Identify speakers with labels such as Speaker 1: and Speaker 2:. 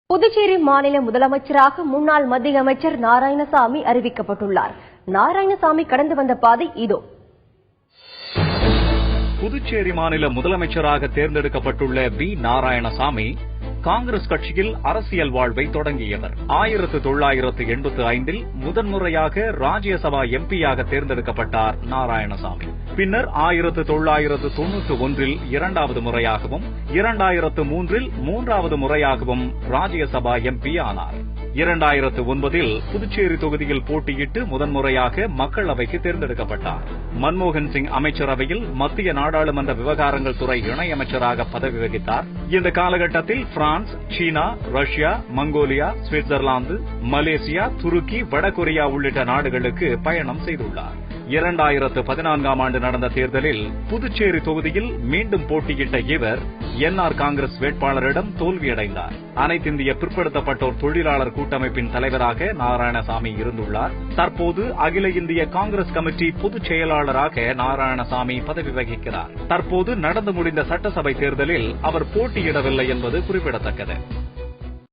Speaker 1: புதுச்சேரி மாநில முதலமைச்சராக முன்னாள் மத்திய அமைச்சர் நாராயணசாமி அறிவிக்கப்பட்டுள்ளார். நாராயணசாமி கடந்து வந்த பாதை இதோ.
Speaker 2: புதுச்சேரி மாநில முதலமைச்சராக தேர்ந்தெடுக்கப்பட்டுள்ள வி. நாராயணசாமி காங்கிரஸ் கட்சியில் அரசியல் வாழ்வை தொடங்கியவர். 1985இல் முதன்முறையாக ராஜ்யசபா எம்பியாக தேர்ந்தெடுக்கப்பட்டார் நாராயணசாமி. பின்னர் 1991இல் இரண்டாவது முறையாகவும் 2003இல் மூன்றாவது முறையாகவும் ராஜ்யசபா எம்பி ஆனார். 2009இல் புதுச்சேரி தொகுதியில் போட்டியிட்டு முதன்முறையாக மக்களவைக்கு தேர்ந்தெடுக்கப்பட்டார். மன்மோகன் சிங் அமைச்சரவையில் மத்திய நாடாளுமன்ற விவகாரங்கள் துறை இணையமைச்சராக பதவி வகித்தார். இந்த காலகட்டத்தில் பிரான்ஸ், சீனா, ரஷ்யா, மங்கோலியா, சுவிட்சர்லாந்து, மலேசியா, துருக்கி, வடகொரியா உள்ளிட்ட நாடுகளுக்கு பயணம் செய்துள்ளார். 2014ஆம் ஆண்டு நடந்த தேர்தலில் புதுச்சேரி தொகுதியில் மீண்டும் போட்டியிட்ட இவர் என்ஆர் காங்கிரஸ் வேட்பாளரிடம் தோல்வியடைந்தார். அனைத்திந்திய பிற்படுத்தப்பட்டோர் தொழிலாளர் கூட்டமைப்பின் தலைவராக நாராயணசாமி இருந்துள்ளார். தற்போது அகில இந்திய காங்கிரஸ் கமிட்டி பொதுச் செயலாளராக நாராயணசாமி பதவி வகிக்கிறார். தற்போது நடந்து முடிந்த சட்டசபை தேர்தலில் அவர் போட்டியிடவில்லை என்பது குறிப்பிடத்தக்கது.